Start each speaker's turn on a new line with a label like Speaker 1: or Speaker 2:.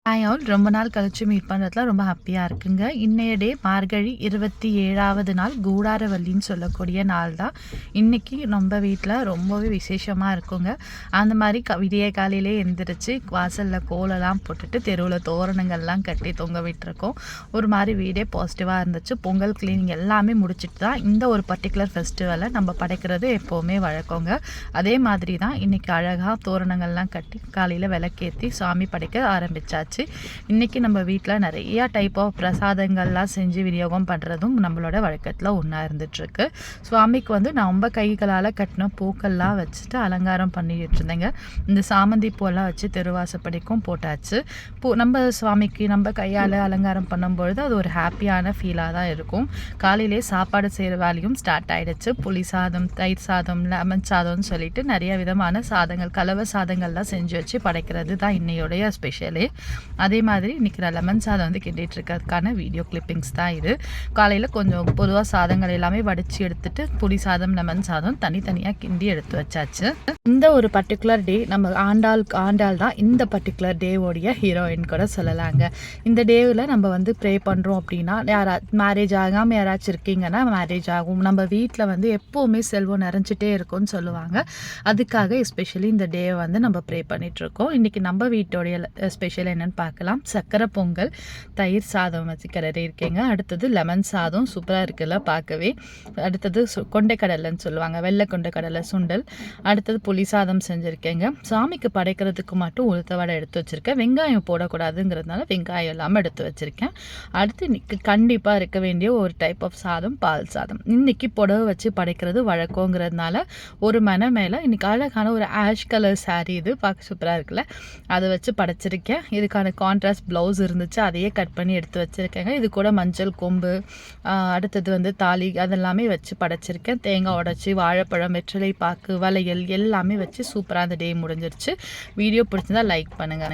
Speaker 1: Hi all, ரொம்ப நாள் கழிச்சு மீட் பண்ணுறதுல ரொம்ப ஹாப்பியாக இருக்குங்க. இன்றைய டே மார்கழி 27வது நாள், கூடாரவல்லின்னு சொல்லக்கூடிய நாள் தான். இன்றைக்கி நம்ம வீட்டில் ரொம்பவே விசேஷமாக இருக்குங்க. அந்த மாதிரி விடிய காலையிலே எழுந்திரிச்சு வாசலில் கோலெல்லாம் போட்டுட்டு தெருவில் தோரணங்கள்லாம் கட்டி தொங்க விட்டுருக்கோம். ஒரு மாதிரி வீடே பாசிட்டிவாக இருந்துச்சு. பொங்கல் கிளீனிங் எல்லாமே முடிச்சுட்டு தான் இந்த ஒரு பர்டிகுலர் ஃபெஸ்டிவலை நம்ம படைக்கிறது எப்போவுமே வழக்கங்க. அதே மாதிரி தான் இன்றைக்கி அழகாக தோரணங்கள்லாம் கட்டி காலையில் விளக்கேற்றி சாமி படைக்க ஆரம்பித்தாச்சு. இன்றைக்கி நம்ம வீட்டில் நிறையா டைப் ஆஃப் பிரசாதங்கள்லாம் செஞ்சு விநியோகம் பண்ணுறதும் நம்மளோட வழக்கத்தில் ஒன்றா இருந்துகிட்ருக்கு. சுவாமிக்கு நம்ம கைகளால் கட்டின பூக்கள்லாம் வச்சுட்டு அலங்காரம் பண்ணிட்டு இருந்தேங்க. இந்த சாமந்தி பூவெல்லாம் வச்சு தெருவாசப்படிக்கும் போட்டாச்சு. நம்ம சுவாமிக்கு நம்ம கையால் அலங்காரம் பண்ணும்பொழுது அது ஒரு ஹாப்பியான ஃபீலாக தான் இருக்கும். காலையிலே சாப்பாடு செய்கிற வேலையும் ஸ்டார்ட் ஆகிடுச்சு. புளி சாதம், தயிர் சாதம், லெமன் சாதம்னு சொல்லிட்டு நிறைய விதமான சாதங்கள், கலவை சாதங்கள்லாம் செஞ்சு வச்சு படைக்கிறது தான் இன்னையோடைய ஸ்பெஷலே. அதே மாதிரி இன்றைக்கி நான் லெமன் சாதம் கிண்டிகிட்டு இருக்கிறதுக்கான வீடியோ கிளிப்பிங்ஸ் தான் இது. காலையில் கொஞ்சம் பொதுவாக சாதங்கள் எல்லாமே வடித்து எடுத்துகிட்டு புளி சாதம், லெமன் சாதம் தனித்தனியாக கிண்டி எடுத்து வச்சாச்சு. இந்த ஒரு பர்டிகுலர் டே நம்ம ஆண்டாள் தான் இந்த பர்டிகுலர் டேவோடைய ஹீரோயின் கூட சொல்லலாங்க. இந்த டேவில் நம்ம ப்ரே பண்ணுறோம் அப்படின்னா, மேரேஜ் ஆகாமல் யாராச்சும் இருக்கீங்கன்னா மேரேஜ் ஆகும். நம்ம வீட்டில் எப்போவுமே செல்வம் நிறைஞ்சிட்டே இருக்கும்னு சொல்லுவாங்க. அதுக்காக எஸ்பெஷலி இந்த டேவை நம்ம ப்ரே பண்ணிகிட்ருக்கோம். இன்றைக்கி நம்ம வீட்டோடைய ஸ்பெஷல் என்னென்னு பார்க்கலாம். சக்கரை பொங்கல், தயிர் சாதம் வச்சு கிளறி இருக்கேங்க. அடுத்தது லெமன் சாதம், சூப்பராக இருக்குல்ல பார்க்கவே. அடுத்தது கொண்டைக்கடலைன்னு சொல்லுவாங்க, வெள்ளை கொண்டைக்கடலை சுண்டல். அடுத்தது புளி சாதம் செஞ்சுருக்கேங்க. சாமிக்கு படைக்கிறதுக்கு மட்டும் உளுத்த வடை எடுத்து வச்சுருக்கேன். வெங்காயம் போடக்கூடாதுங்கிறதுனால வெங்காயம் இல்லாமல் எடுத்து வச்சுருக்கேன். அடுத்து இன்னைக்கு கண்டிப்பாக இருக்க வேண்டிய ஒரு டைப் ஆஃப் சாதம், பால் சாதம். இன்றைக்கி புடவை வச்சு படைக்கிறது வழக்கங்கிறதுனால ஒரு மனை மேலே இன்றைக்கி அழகான ஒரு ஆஷ் கலர் சாரீ, இது பார்க்க சூப்பராக இருக்குல்ல, அதை வச்சு படைச்சிருக்கேன். இதுக்கான கான்ட்ராஸ்ட் ப்ளவுஸ் இருந்துச்சு, அதையே கட் பண்ணி எடுத்து வச்சுருக்கேங்க. இது கூட மஞ்சள் கொம்பு, அடுத்தது தாலி அதெல்லாமே வச்சு படைச்சிருக்கேன். தேங்காய் உடச்சி, வாழைப்பழம், வெற்றிலை பாக்கு, வளையல் எல்லாமே வச்சு சூப்பராக அந்த டே முடிஞ்சிருச்சு. வீடியோ பிடிச்சிருந்தா லைக் பண்ணுங்கள்.